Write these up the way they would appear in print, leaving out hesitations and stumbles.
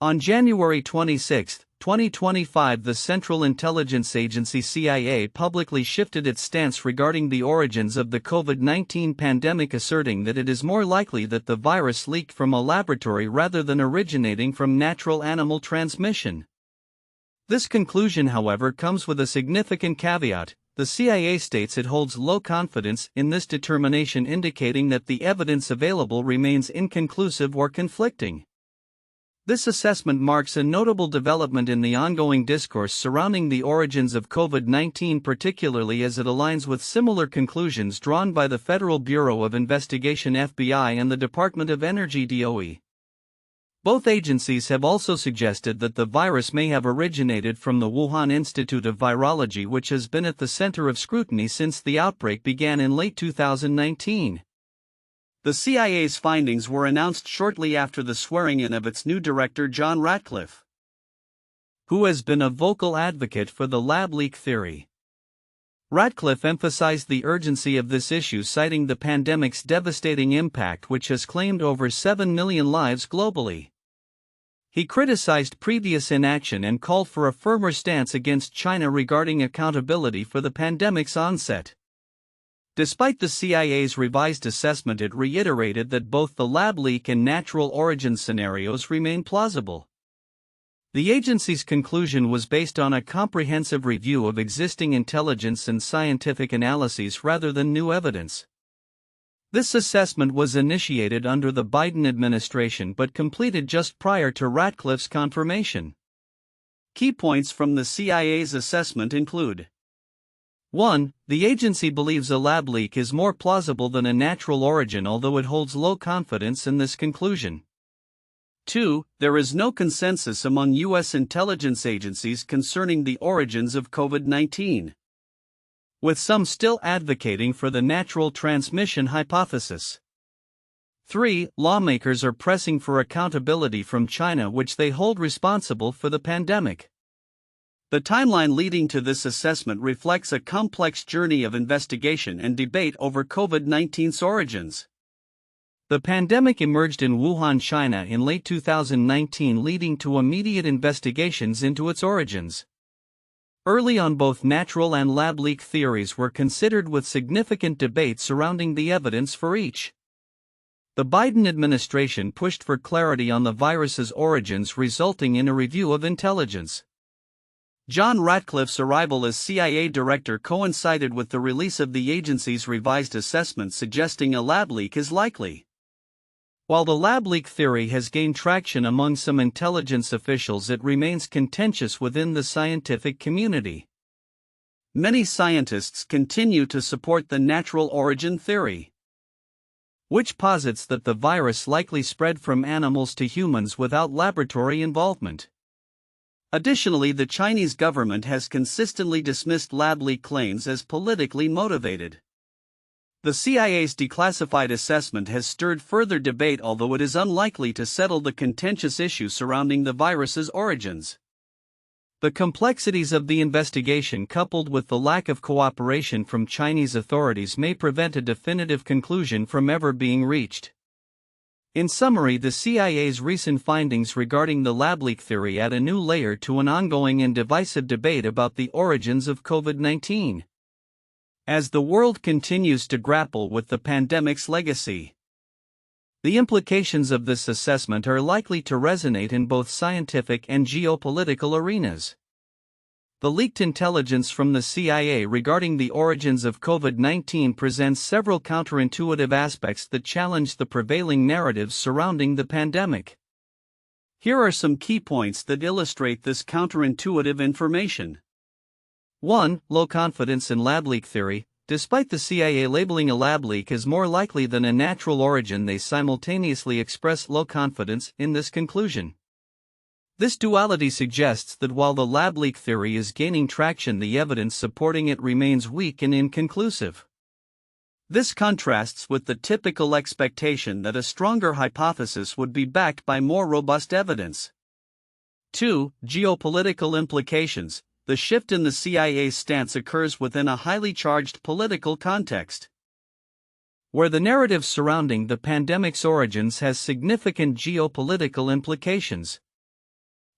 On January 26, 2025, the Central Intelligence Agency CIA publicly shifted its stance regarding the origins of the COVID-19 pandemic, asserting that it is more likely that the virus leaked from a laboratory rather than originating from natural animal transmission. This conclusion, however, comes with a significant caveat. The CIA states it holds low confidence in this determination, indicating that the evidence available remains inconclusive or conflicting. This assessment marks a notable development in the ongoing discourse surrounding the origins of COVID-19, particularly as it aligns with similar conclusions drawn by the Federal Bureau of Investigation (FBI) and the Department of Energy (DOE). Both agencies have also suggested that the virus may have originated from the Wuhan Institute of Virology, which has been at the center of scrutiny since the outbreak began in late 2019. The CIA's findings were announced shortly after the swearing-in of its new director John Ratcliffe, who has been a vocal advocate for the lab leak theory. Ratcliffe emphasized the urgency of this issue, citing the pandemic's devastating impact, which has claimed over 7 million lives globally. He criticized previous inaction and called for a firmer stance against China regarding accountability for the pandemic's onset. Despite the CIA's revised assessment, it reiterated that both the lab leak and natural origin scenarios remain plausible. The agency's conclusion was based on a comprehensive review of existing intelligence and scientific analyses rather than new evidence. This assessment was initiated under the Biden administration but completed just prior to Ratcliffe's confirmation. Key points from the CIA's assessment include: 1. The agency believes a lab leak is more plausible than a natural origin, although it holds low confidence in this conclusion. 2. There is no consensus among U.S. intelligence agencies concerning the origins of COVID-19, with some still advocating for the natural transmission hypothesis. 3. Lawmakers are pressing for accountability from China, which they hold responsible for the pandemic. The timeline leading to this assessment reflects a complex journey of investigation and debate over COVID-19's origins. The pandemic emerged in Wuhan, China in late 2019, leading to immediate investigations into its origins. Early on, both natural and lab leak theories were considered, with significant debate surrounding the evidence for each. The Biden administration pushed for clarity on the virus's origins, resulting in a review of intelligence. John Ratcliffe's arrival as CIA director coincided with the release of the agency's revised assessment, suggesting a lab leak is likely. While the lab leak theory has gained traction among some intelligence officials, it remains contentious within the scientific community. Many scientists continue to support the natural origin theory, which posits that the virus likely spread from animals to humans without laboratory involvement. Additionally, the Chinese government has consistently dismissed lab leak claims as politically motivated. The CIA's declassified assessment has stirred further debate, although it is unlikely to settle the contentious issue surrounding the virus's origins. The complexities of the investigation, coupled with the lack of cooperation from Chinese authorities, may prevent a definitive conclusion from ever being reached. In summary, the CIA's recent findings regarding the lab leak theory add a new layer to an ongoing and divisive debate about the origins of COVID-19. As the world continues to grapple with the pandemic's legacy, the implications of this assessment are likely to resonate in both scientific and geopolitical arenas. The leaked intelligence from the CIA regarding the origins of COVID-19 presents several counterintuitive aspects that challenge the prevailing narratives surrounding the pandemic. Here are some key points that illustrate this counterintuitive information. 1. Low confidence in lab leak theory. Despite the CIA labeling a lab leak as more likely than a natural origin, they simultaneously express low confidence in this conclusion. This duality suggests that while the lab leak theory is gaining traction, the evidence supporting it remains weak and inconclusive. This contrasts with the typical expectation that a stronger hypothesis would be backed by more robust evidence. 2. Geopolitical implications. The shift in the CIA's stance occurs within a highly charged political context, where the narrative surrounding the pandemic's origins has significant geopolitical implications.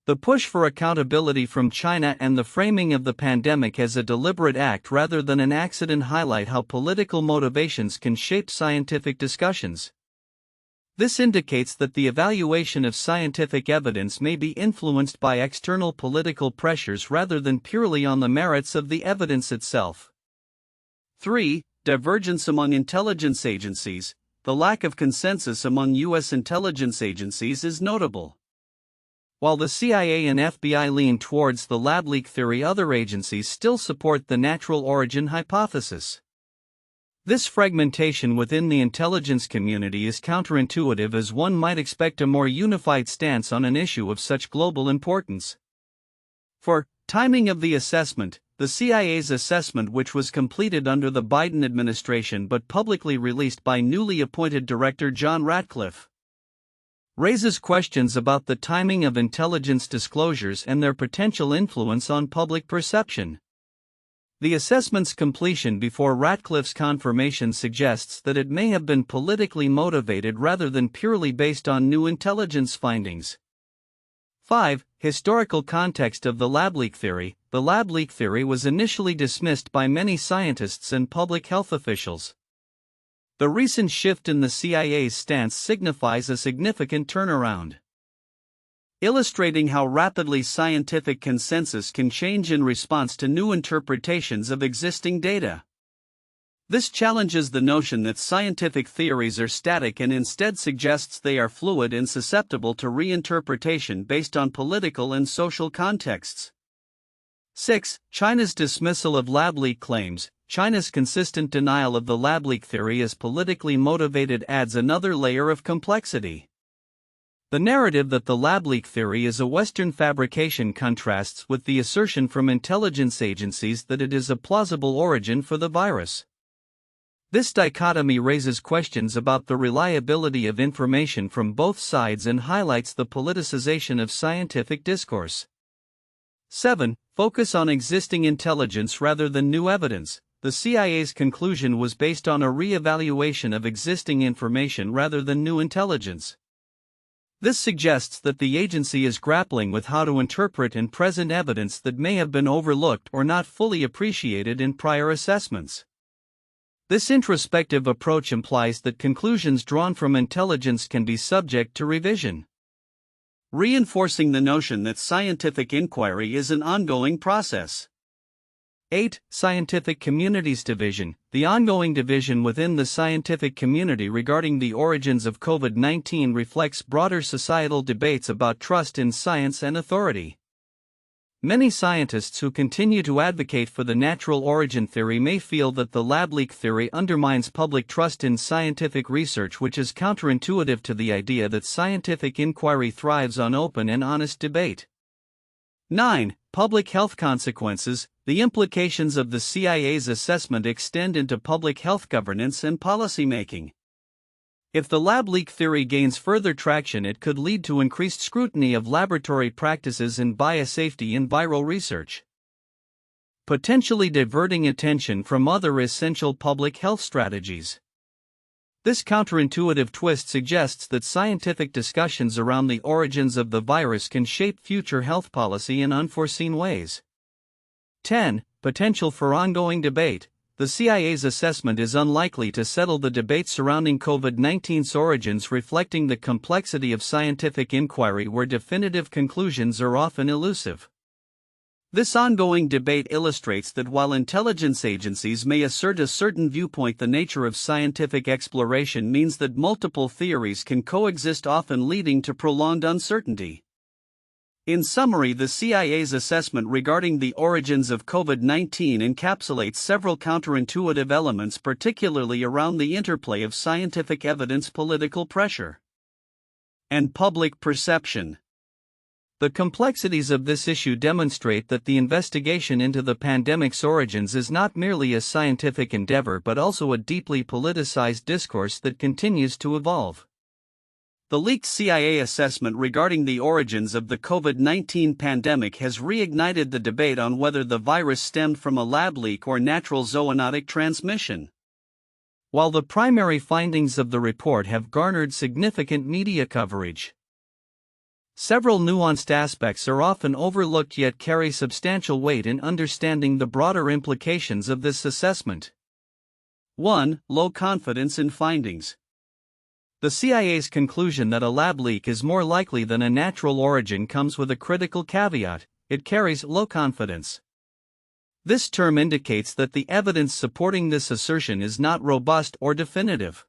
The push for accountability from China and the framing of the pandemic as a deliberate act rather than an accident highlight how political motivations can shape scientific discussions. This indicates that the evaluation of scientific evidence may be influenced by external political pressures rather than purely on the merits of the evidence itself. 3. Divergence among intelligence agencies. The lack of consensus among U.S. intelligence agencies is notable. While the CIA and FBI lean towards the lab leak theory, other agencies still support the natural origin hypothesis. This fragmentation within the intelligence community is counterintuitive, as one might expect a more unified stance on an issue of such global importance. For timing of the assessment, the CIA's assessment, which was completed under the Biden administration but publicly released by newly appointed Director John Ratcliffe, raises questions about the timing of intelligence disclosures and their potential influence on public perception. The assessment's completion before Ratcliffe's confirmation suggests that it may have been politically motivated rather than purely based on new intelligence findings. 5. Historical context of the lab leak theory. The lab leak theory was initially dismissed by many scientists and public health officials. The recent shift in the CIA's stance signifies a significant turnaround, illustrating how rapidly scientific consensus can change in response to new interpretations of existing data. This challenges the notion that scientific theories are static and instead suggests they are fluid and susceptible to reinterpretation based on political and social contexts. 6. China's dismissal of lab leak claims. China's consistent denial of the lab leak theory as politically motivated adds another layer of complexity. The narrative that the lab leak theory is a Western fabrication contrasts with the assertion from intelligence agencies that it is a plausible origin for the virus. This dichotomy raises questions about the reliability of information from both sides and highlights the politicization of scientific discourse. 7. Focus on existing intelligence rather than new evidence. The CIA's conclusion was based on a re-evaluation of existing information rather than new intelligence. This suggests that the agency is grappling with how to interpret and present evidence that may have been overlooked or not fully appreciated in prior assessments. This introspective approach implies that conclusions drawn from intelligence can be subject to revision, reinforcing the notion that scientific inquiry is an ongoing process. 8. Scientific communities division. The ongoing division within the scientific community regarding the origins of COVID-19 reflects broader societal debates about trust in science and authority. Many scientists who continue to advocate for the natural origin theory may feel that the lab leak theory undermines public trust in scientific research, which is counterintuitive to the idea that scientific inquiry thrives on open and honest debate. 9. Public health consequences. The implications of the CIA's assessment extend into public health governance and policymaking. If the lab leak theory gains further traction, it could lead to increased scrutiny of laboratory practices and biosafety in viral research, potentially diverting attention from other essential public health strategies. This counterintuitive twist suggests that scientific discussions around the origins of the virus can shape future health policy in unforeseen ways. 10. Potential for ongoing debate. The CIA's assessment is unlikely to settle the debate surrounding COVID-19's origins, reflecting the complexity of scientific inquiry where definitive conclusions are often elusive. This ongoing debate illustrates that while intelligence agencies may assert a certain viewpoint, the nature of scientific exploration means that multiple theories can coexist, often leading to prolonged uncertainty. In summary, the CIA's assessment regarding the origins of COVID-19 encapsulates several counterintuitive elements, particularly around the interplay of scientific evidence, political pressure, and public perception. The complexities of this issue demonstrate that the investigation into the pandemic's origins is not merely a scientific endeavor but also a deeply politicized discourse that continues to evolve. The leaked CIA assessment regarding the origins of the COVID-19 pandemic has reignited the debate on whether the virus stemmed from a lab leak or natural zoonotic transmission. While the primary findings of the report have garnered significant media coverage, Several nuanced aspects are often overlooked yet carry substantial weight in understanding the broader implications of this assessment. 1. Low confidence in findings. The CIA's conclusion that a lab leak is more likely than a natural origin comes with a critical caveat: it carries low confidence. This term indicates that the evidence supporting this assertion is not robust or definitive.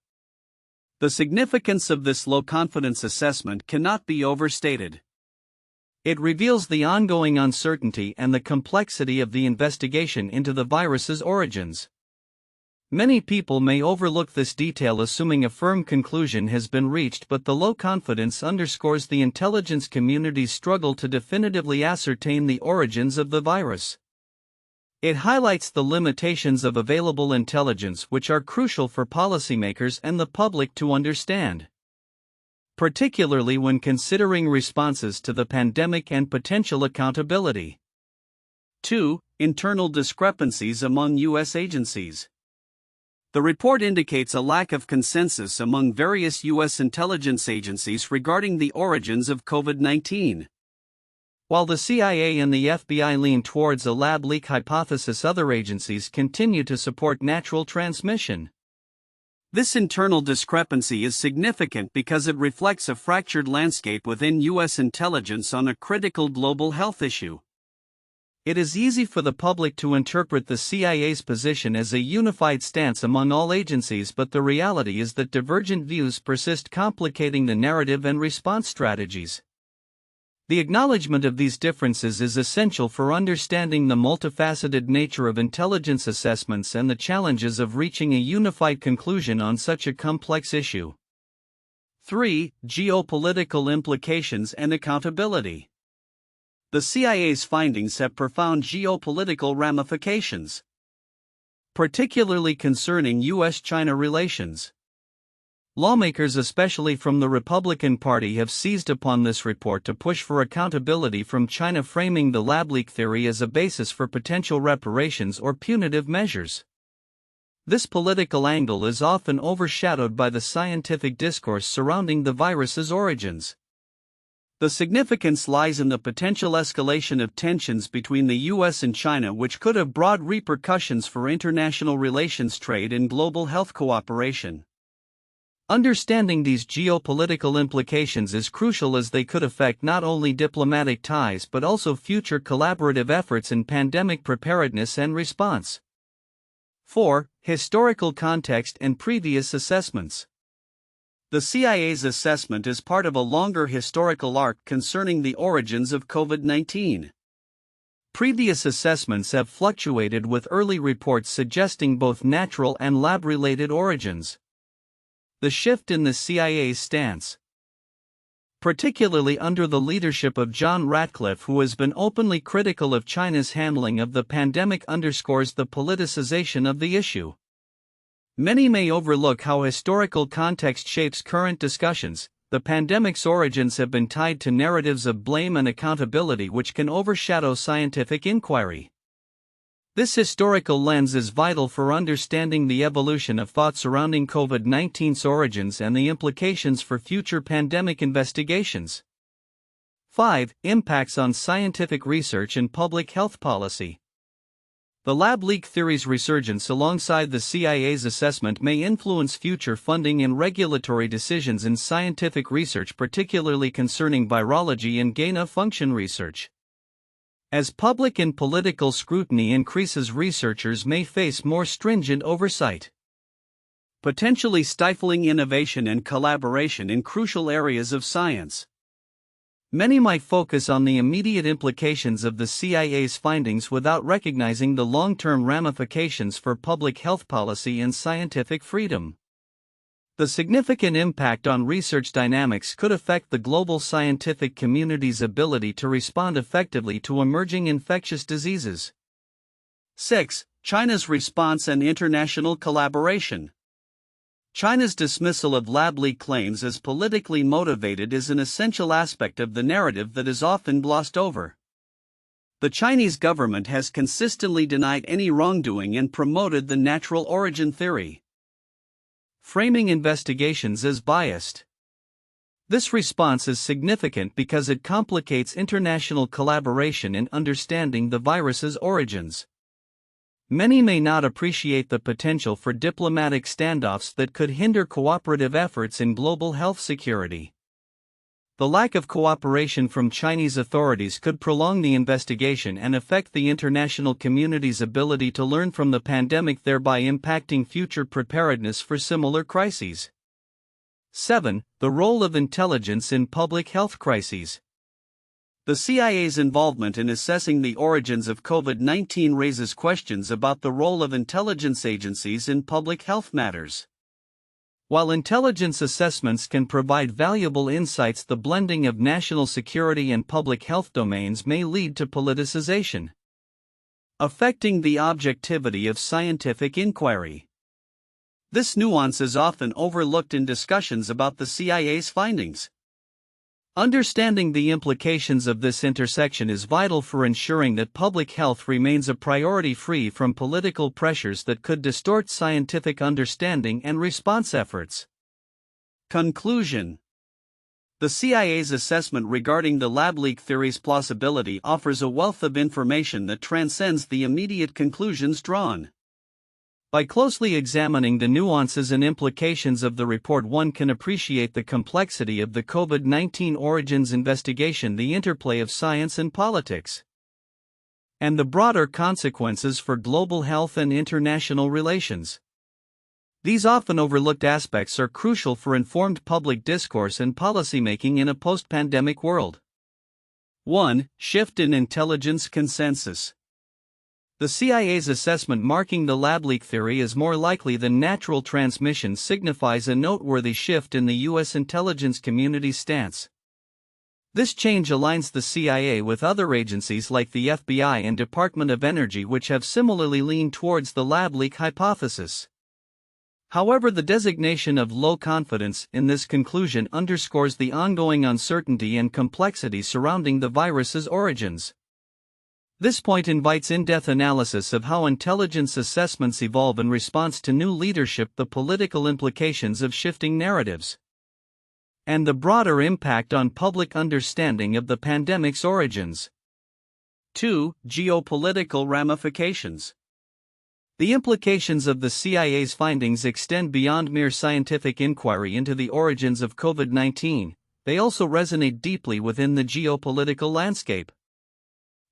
The significance of this low confidence assessment cannot be overstated. It reveals the ongoing uncertainty and the complexity of the investigation into the virus's origins. Many people may overlook this detail, assuming a firm conclusion has been reached, but the low confidence underscores the intelligence community's struggle to definitively ascertain the origins of the virus. It highlights the limitations of available intelligence, which are crucial for policymakers and the public to understand, particularly when considering responses to the pandemic and potential accountability. 2. Internal discrepancies among U.S. agencies. The report indicates a lack of consensus among various U.S. intelligence agencies regarding the origins of COVID-19. While the CIA and the FBI lean towards a lab leak hypothesis, other agencies continue to support natural transmission. This internal discrepancy is significant because it reflects a fractured landscape within U.S. intelligence on a critical global health issue. It is easy for the public to interpret the CIA's position as a unified stance among all agencies, but the reality is that divergent views persist, complicating the narrative and response strategies. The acknowledgement of these differences is essential for understanding the multifaceted nature of intelligence assessments and the challenges of reaching a unified conclusion on such a complex issue. 3. Geopolitical implications and accountability. The CIA's findings have profound geopolitical ramifications, particularly concerning U.S.-China relations. Lawmakers, especially from the Republican Party, have seized upon this report to push for accountability from China, framing the lab leak theory as a basis for potential reparations or punitive measures. This political angle is often overshadowed by the scientific discourse surrounding the virus's origins. The significance lies in the potential escalation of tensions between the U.S. and China, which could have broad repercussions for international relations, trade, and global health cooperation. Understanding these geopolitical implications is crucial, as they could affect not only diplomatic ties but also future collaborative efforts in pandemic preparedness and response. 4. Historical context and previous assessments. The CIA's assessment is part of a longer historical arc concerning the origins of COVID-19. Previous assessments have fluctuated, with early reports suggesting both natural and lab-related origins. The shift in the CIA's stance, particularly under the leadership of John Ratcliffe, who has been openly critical of China's handling of the pandemic, underscores the politicization of the issue. Many may overlook how historical context shapes current discussions. The pandemic's origins have been tied to narratives of blame and accountability, which can overshadow scientific inquiry. This historical lens is vital for understanding the evolution of thought surrounding COVID-19's origins and the implications for future pandemic investigations. 5. Impacts on scientific research and public health policy. The lab leak theory's resurgence alongside the CIA's assessment may influence future funding and regulatory decisions in scientific research, particularly concerning virology and gain-of-function research. As public and political scrutiny increases, researchers may face more stringent oversight, potentially stifling innovation and collaboration in crucial areas of science. Many might focus on the immediate implications of the CIA's findings without recognizing the long-term ramifications for public health policy and scientific freedom. The significant impact on research dynamics could affect the global scientific community's ability to respond effectively to emerging infectious diseases. 6. China's response and international collaboration. China's dismissal of lab leak claims as politically motivated is an essential aspect of the narrative that is often glossed over. The Chinese government has consistently denied any wrongdoing and promoted the natural origin theory, framing investigations as biased. This response is significant because it complicates international collaboration in understanding the virus's origins. Many may not appreciate the potential for diplomatic standoffs that could hinder cooperative efforts in global health security. The lack of cooperation from Chinese authorities could prolong the investigation and affect the international community's ability to learn from the pandemic, thereby impacting future preparedness for similar crises. 7. The role of intelligence in public health crises. The CIA's involvement in assessing the origins of COVID-19 raises questions about the role of intelligence agencies in public health matters. While intelligence assessments can provide valuable insights, the blending of national security and public health domains may lead to politicization, affecting the objectivity of scientific inquiry. This nuance is often overlooked in discussions about the CIA's findings. Understanding the implications of this intersection is vital for ensuring that public health remains a priority free from political pressures that could distort scientific understanding and response efforts. Conclusion. The CIA's assessment regarding the lab leak theory's plausibility offers a wealth of information that transcends the immediate conclusions drawn. By closely examining the nuances and implications of the report, one can appreciate the complexity of the COVID-19 origins investigation, the interplay of science and politics, and the broader consequences for global health and international relations. These often overlooked aspects are crucial for informed public discourse and policymaking in a post-pandemic world. 1. Shift in intelligence consensus. The CIA's assessment marking the lab leak theory as more likely than natural transmission signifies a noteworthy shift in the U.S. intelligence community's stance. This change aligns the CIA with other agencies like the FBI and Department of Energy, which have similarly leaned towards the lab leak hypothesis. However, the designation of low confidence in this conclusion underscores the ongoing uncertainty and complexity surrounding the virus's origins. This point invites in-depth analysis of how intelligence assessments evolve in response to new leadership, the political implications of shifting narratives, and the broader impact on public understanding of the pandemic's origins. 2. Geopolitical ramifications. The implications of the CIA's findings extend beyond mere scientific inquiry into the origins of COVID-19. They also resonate deeply within the geopolitical landscape.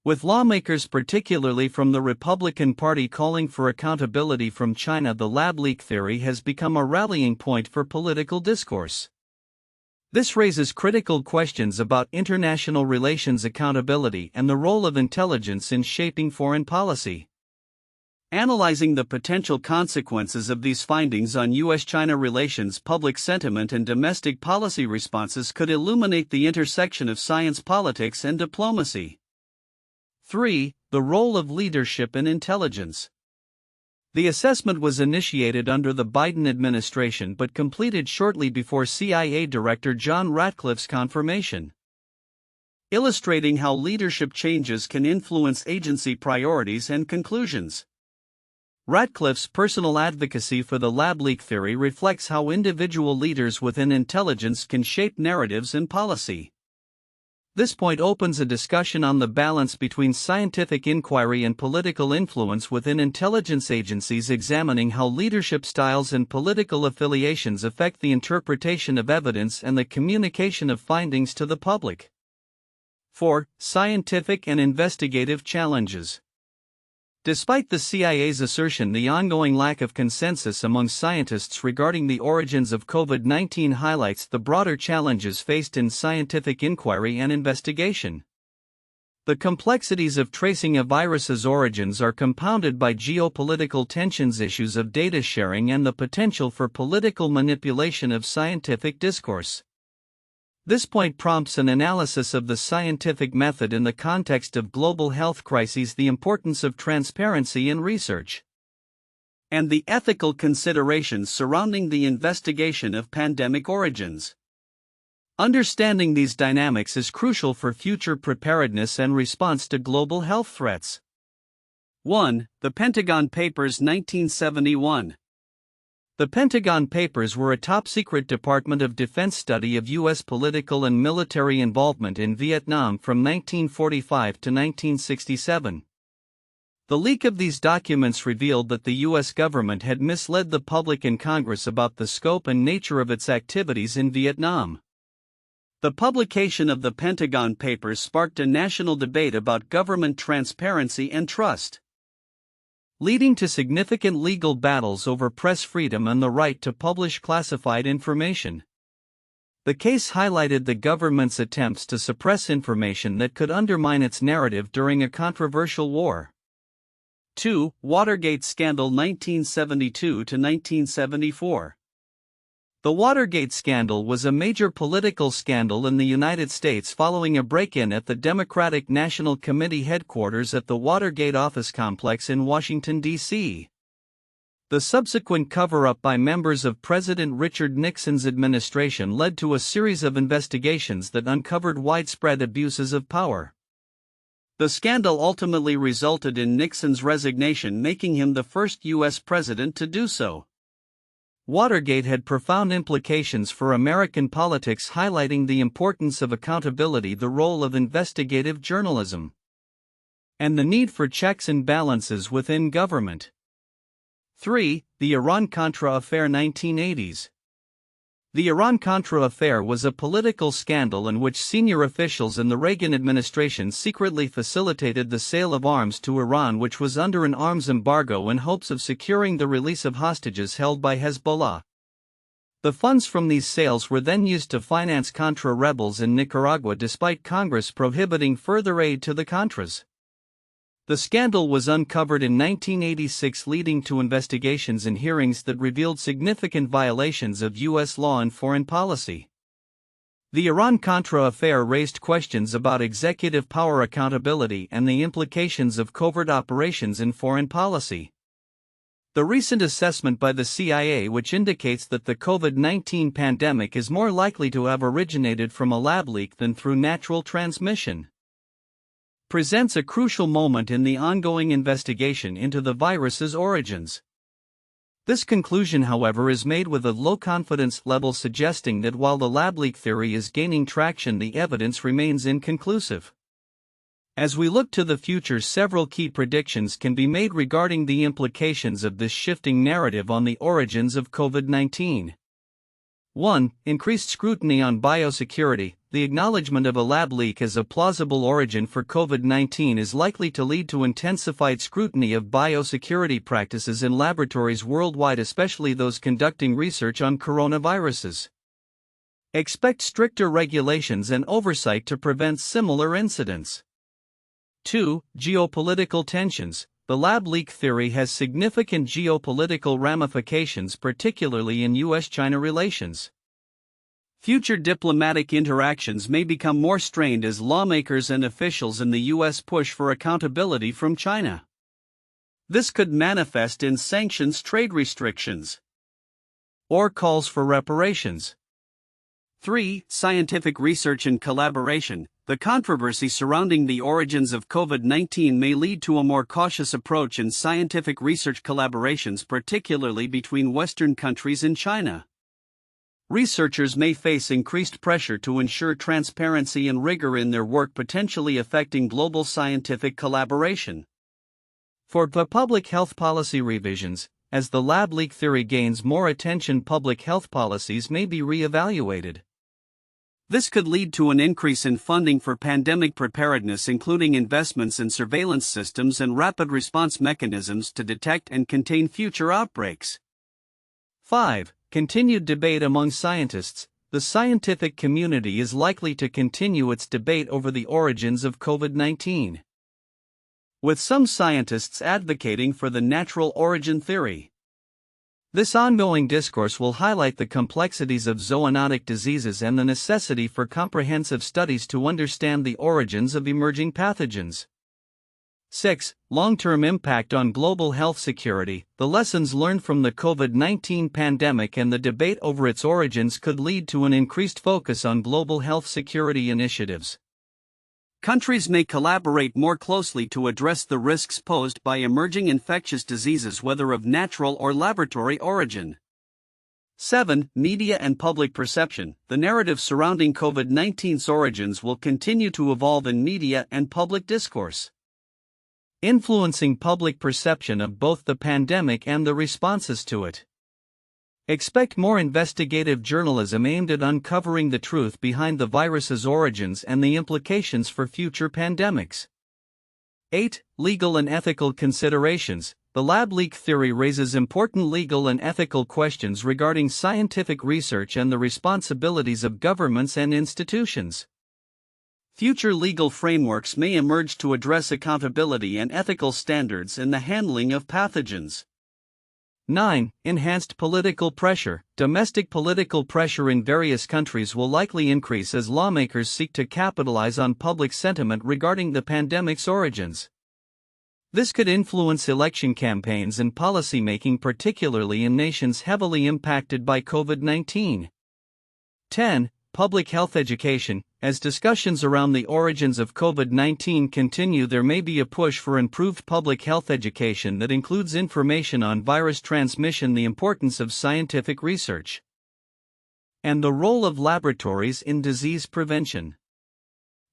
With lawmakers, particularly from the Republican Party, calling for accountability from China, the lab leak theory has become a rallying point for political discourse. This raises critical questions about international relations accountability and the role of intelligence in shaping foreign policy. Analyzing the potential consequences of these findings on U.S.-China relations, public sentiment, and domestic policy responses could illuminate the intersection of science, politics, and diplomacy. 3. The role of leadership in intelligence. The assessment was initiated under the Biden administration but completed shortly before CIA Director John Ratcliffe's confirmation, illustrating how leadership changes can influence agency priorities and conclusions. Ratcliffe's personal advocacy for the lab leak theory reflects how individual leaders within intelligence can shape narratives and policy. This point opens a discussion on the balance between scientific inquiry and political influence within intelligence agencies, examining how leadership styles and political affiliations affect the interpretation of evidence and the communication of findings to the public. 4. Scientific and investigative challenges. Despite the CIA's assertion, the ongoing lack of consensus among scientists regarding the origins of COVID-19 highlights the broader challenges faced in scientific inquiry and investigation. The complexities of tracing a virus's origins are compounded by geopolitical tensions, issues of data sharing, and the potential for political manipulation of scientific discourse. This point prompts an analysis of the scientific method in the context of global health crises, the importance of transparency in research, and the ethical considerations surrounding the investigation of pandemic origins. Understanding these dynamics is crucial for future preparedness and response to global health threats. 1. The Pentagon Papers, 1971. The Pentagon Papers were a top-secret Department of Defense study of U.S. political and military involvement in Vietnam from 1945 to 1967. The leak of these documents revealed that the U.S. government had misled the public and Congress about the scope and nature of its activities in Vietnam. The publication of the Pentagon Papers sparked a national debate about government transparency and trust, leading to significant legal battles over press freedom and the right to publish classified information. The case highlighted the government's attempts to suppress information that could undermine its narrative during a controversial war. 2. Watergate Scandal 1972 to 1974. The Watergate scandal was a major political scandal in the United States following a break-in at the Democratic National Committee headquarters at the Watergate office complex in Washington, D.C. The subsequent cover-up by members of President Richard Nixon's administration led to a series of investigations that uncovered widespread abuses of power. The scandal ultimately resulted in Nixon's resignation, making him the first U.S. president to do so. Watergate had profound implications for American politics, highlighting the importance of accountability, the role of investigative journalism, and the need for checks and balances within government. 3. The Iran-Contra Affair 1980s. The Iran-Contra affair was a political scandal in which senior officials in the Reagan administration secretly facilitated the sale of arms to Iran, which was under an arms embargo, in hopes of securing the release of hostages held by Hezbollah. The funds from these sales were then used to finance Contra rebels in Nicaragua, despite Congress prohibiting further aid to the Contras. The scandal was uncovered in 1986, leading to investigations and hearings that revealed significant violations of U.S. law and foreign policy. The Iran-Contra affair raised questions about executive power accountability and the implications of covert operations in foreign policy. The recent assessment by the CIA, which indicates that the COVID-19 pandemic is more likely to have originated from a lab leak than through natural transmission, presents a crucial moment in the ongoing investigation into the virus's origins. This conclusion, however, is made with a low confidence level, suggesting that while the lab leak theory is gaining traction, the evidence remains inconclusive. As we look to the future, several key predictions can be made regarding the implications of this shifting narrative on the origins of COVID-19. 1. Increased scrutiny on biosecurity. The acknowledgement of a lab leak as a plausible origin for COVID-19 is likely to lead to intensified scrutiny of biosecurity practices in laboratories worldwide, especially those conducting research on coronaviruses. Expect stricter regulations and oversight to prevent similar incidents. 2. Geopolitical tensions. The lab leak theory has significant geopolitical ramifications, particularly in U.S.-China relations. Future diplomatic interactions may become more strained as lawmakers and officials in the U.S. push for accountability from China. This could manifest in sanctions, trade restrictions, or calls for reparations. 3. Scientific research and collaboration. The controversy surrounding the origins of COVID-19 may lead to a more cautious approach in scientific research collaborations, particularly between Western countries and China. Researchers may face increased pressure to ensure transparency and rigor in their work, potentially affecting global scientific collaboration. For the public health policy revisions, as the lab leak theory gains more attention, public health policies may be re-evaluated. This could lead to an increase in funding for pandemic preparedness, including investments in surveillance systems and rapid response mechanisms to detect and contain future outbreaks. 5. Continued debate among scientists. The scientific community is likely to continue its debate over the origins of COVID-19, with some scientists advocating for the natural origin theory. This ongoing discourse will highlight the complexities of zoonotic diseases and the necessity for comprehensive studies to understand the origins of emerging pathogens. 6. Long-term impact on global health security. The lessons learned from the COVID-19 pandemic and the debate over its origins could lead to an increased focus on global health security initiatives. Countries may collaborate more closely to address the risks posed by emerging infectious diseases, whether of natural or laboratory origin. 7. Media and public perception. The narrative surrounding COVID-19's origins will continue to evolve in media and public discourse, influencing public perception of both the pandemic and the responses to it. Expect more investigative journalism aimed at uncovering the truth behind the virus's origins and the implications for future pandemics. 8. Legal and ethical considerations. The lab leak theory raises important legal and ethical questions regarding scientific research and the responsibilities of governments and institutions. Future legal frameworks may emerge to address accountability and ethical standards in the handling of pathogens. 9. Enhanced political pressure. Domestic political pressure in various countries will likely increase as lawmakers seek to capitalize on public sentiment regarding the pandemic's origins. This could influence election campaigns and policymaking, particularly in nations heavily impacted by COVID-19. 10. Public health education. As discussions around the origins of COVID-19 continue, there may be a push for improved public health education that includes information on virus transmission, the importance of scientific research, and the role of laboratories in disease prevention.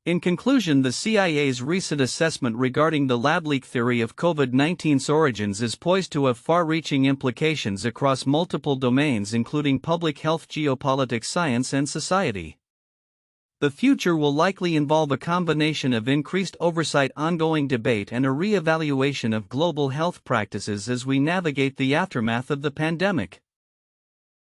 In conclusion, the CIA's recent assessment regarding the lab leak theory of COVID-19's origins is poised to have far-reaching implications across multiple domains, including public health, geopolitics, science, and society. The future will likely involve a combination of increased oversight, ongoing debate, and a re-evaluation of global health practices as we navigate the aftermath of the pandemic.